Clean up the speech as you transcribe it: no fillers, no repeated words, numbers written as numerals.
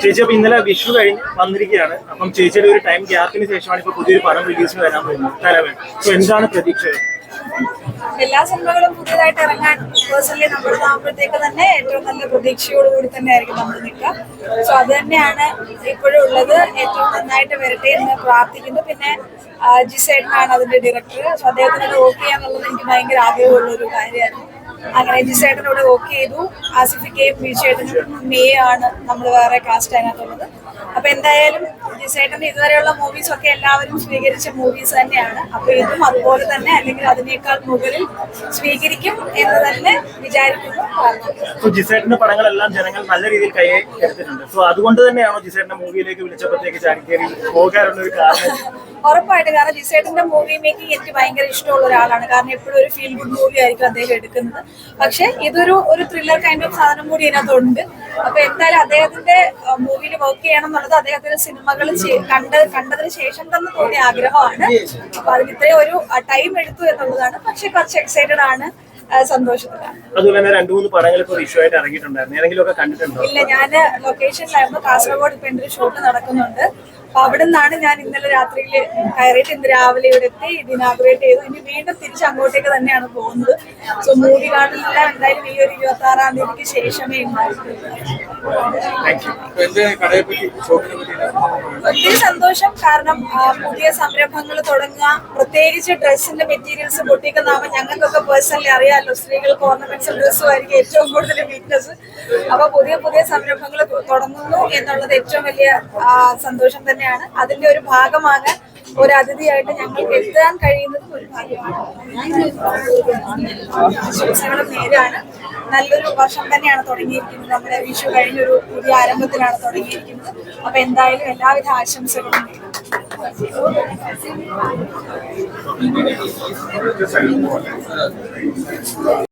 ചേച്ചി അപ്പൊ ഇന്നലെ വിഷു കഴിഞ്ഞ് വന്നിരിക്കുകയാണ്. അപ്പം ചേച്ചിയുടെ ഒരു ടൈം ഗ്യാപ്പിന് ശേഷമാണ് ഇപ്പൊ പുതിയൊരു പടം റിലീസിന് വരാൻ പോകുന്നത് തലവൻ. സോ എന്താണ് പ്രതീക്ഷകൾ? എല്ലാ സിനിമകളും പുതിയതായിട്ട് ഇറങ്ങാൻ പേഴ്സണലി നമ്മളാകുമ്പോഴത്തേക്ക് തന്നെ ഏറ്റവും നല്ല പ്രതീക്ഷയോടുകൂടി തന്നെ ആയിരിക്കും നമ്മൾ നിൽക്കുക. സോ അത് തന്നെയാണ് ഇപ്പോഴും ഉള്ളത്. ഏറ്റവും നന്നായിട്ട് വരട്ടെ എന്ന് പ്രാർത്ഥിക്കുന്നു. പിന്നെ ജിസേട്ടനാണ് അതിന്റെ ഡയറക്ടർ. സോ അദ്ദേഹത്തിനോട് വർക്ക് ചെയ്യാന്നുള്ളത് എനിക്ക് ഭയങ്കര ആഗ്രഹമുള്ള ഒരു കാര്യമായിരുന്നു. അങ്ങനെ ജിസേട്ടനോട് വർക്ക് ചെയ്തു. ആസിഫിക്കയും ബിജേട്ടനും മേയാണ് നമ്മൾ വേറെ കാസ്റ്റ് അതിനകത്തുള്ളത്. അപ്പൊ എന്തായാലും ജിസേട്ടൻ ഇതുവരെയുള്ള മൂവീസ് ഒക്കെ എല്ലാവരും സ്വീകരിച്ച മൂവീസ് തന്നെയാണ്. അപ്പൊ ഇതും അതുപോലെ തന്നെ അല്ലെങ്കിൽ അതിനേക്കാൾ മുകളിൽ സ്വീകരിക്കും എന്ന് തന്നെ വിചാരിക്കുന്നു. ജിസേട്ടന്റെ പടങ്ങളെല്ലാം ജനങ്ങൾ നല്ല രീതിയിൽ കൈ എടുത്തിട്ടുണ്ട്. സോ അതുകൊണ്ട് തന്നെയാണോ ജിസേട്ടന്റെ മൂവിയിലേക്ക് വിളിച്ചപ്പോഴത്തേക്ക് ചാടിക്കേറി പോകാനുള്ള ഒരു കാരണം? ഉറപ്പായിട്ട്. കാരണം ജിസേട്ടന്റെ മൂവി മേക്കിംഗ് എനിക്ക് ഭയങ്കര ഇഷ്ടമുള്ള ഒരാളാണ്. കാരണം എപ്പോഴും ഒരു ഫീൽ ഗുഡ് മൂവി ആയിരിക്കും അദ്ദേഹം എടുക്കുന്നത്. പക്ഷെ ഇതൊരു ത്രില്ലർ കൈൻഡ് ഓഫ് സാധനം കൂടി ഇതിനകത്തുണ്ട്. അപ്പൊ എന്തായാലും അദ്ദേഹത്തിന്റെ മൂവിയിൽ വർക്ക് ചെയ്യണം എന്നുള്ളത് അദ്ദേഹത്തിന്റെ സിനിമകൾ കണ്ടതിന് ശേഷം തന്നെ തോന്നിയ ആഗ്രഹമാണ്. അപ്പൊ അതിന് ഇത്രയും ഒരു ടൈം എടുത്തു എന്നുള്ളതാണ്. പക്ഷെ കുറച്ച് എക്സൈറ്റഡ് ആണ്, സന്തോഷത്തിലാണ്. അതുപോലെ തന്നെ 2-3 പടങ്ങൾ ഇപ്പോൾ ഇഷ്യൂ ആയിട്ട് ഇറങ്ങിയിട്ടുണ്ടായിരുന്നു. ഏതെങ്കിലും ഒക്കെ കണ്ടിട്ടുണ്ടോ? ഇല്ല, ഞാൻ ലൊക്കേഷനിലായിരുന്നു. കാസർഗോഡ് ഇപ്പൊ എന്റെ ഒരു ഷൂട്ട് നടക്കുന്നുണ്ട്. അപ്പൊ അവിടെ നിന്നാണ് ഞാൻ ഇന്നലെ രാത്രിയിൽ കയറിയിട്ട് ഇന്ന് രാവിലെ ഇവിടെ എത്തി ഇത് ഇനാഗുറേറ്റ് ചെയ്തു. ഇനി വീണ്ടും തിരിച്ച് അങ്ങോട്ടേക്ക് തന്നെയാണ് പോകുന്നത്. സോ മൂവി കാണുന്നില്ല എന്തായാലും ഈ ഒരു 26-ാം തീയതിക്ക് ശേഷമേ ഉണ്ടായിട്ടുള്ളൂ. ഒത്തിരി സന്തോഷം. കാരണം പുതിയ സംരംഭങ്ങൾ തുടങ്ങുക, പ്രത്യേകിച്ച് ഡ്രസ്സിന്റെ മെറ്റീരിയൽസ് പൊട്ടിക്കുന്നാകുമ്പോൾ ഞങ്ങൾക്കൊക്കെ പേഴ്സണലി അറിയാമല്ലോ, സ്ത്രീകൾക്ക് ഓർണമെന്റ്സും ഡ്രസ്സും ആയിരിക്കും ഏറ്റവും കൂടുതൽ വീക്ക്നെസ്. അപ്പൊ പുതിയ സംരംഭങ്ങൾ തുടങ്ങുന്നു എന്നുള്ളത് ഏറ്റവും വലിയ സന്തോഷം തന്നെയാണ്. അതിന്റെ ഒരു ഭാഗമാകാൻ ഒരു അതിഥിയായിട്ട് ഞങ്ങൾക്ക് എത്താൻ കഴിയുന്നത് ഒരു ഭാഗ്യമാണ്. ആശംസകളും നേരാണ്. നല്ലൊരു വർഷം തന്നെയാണ് തുടങ്ങിയിരിക്കുന്നത്. നമ്മുടെ വിഷു കഴിഞ്ഞൊരു പുതിയ ആരംഭത്തിലാണ് തുടങ്ങിയിരിക്കുന്നത്. അപ്പൊ എന്തായാലും എല്ലാവിധ ആശംസകളും നേരും.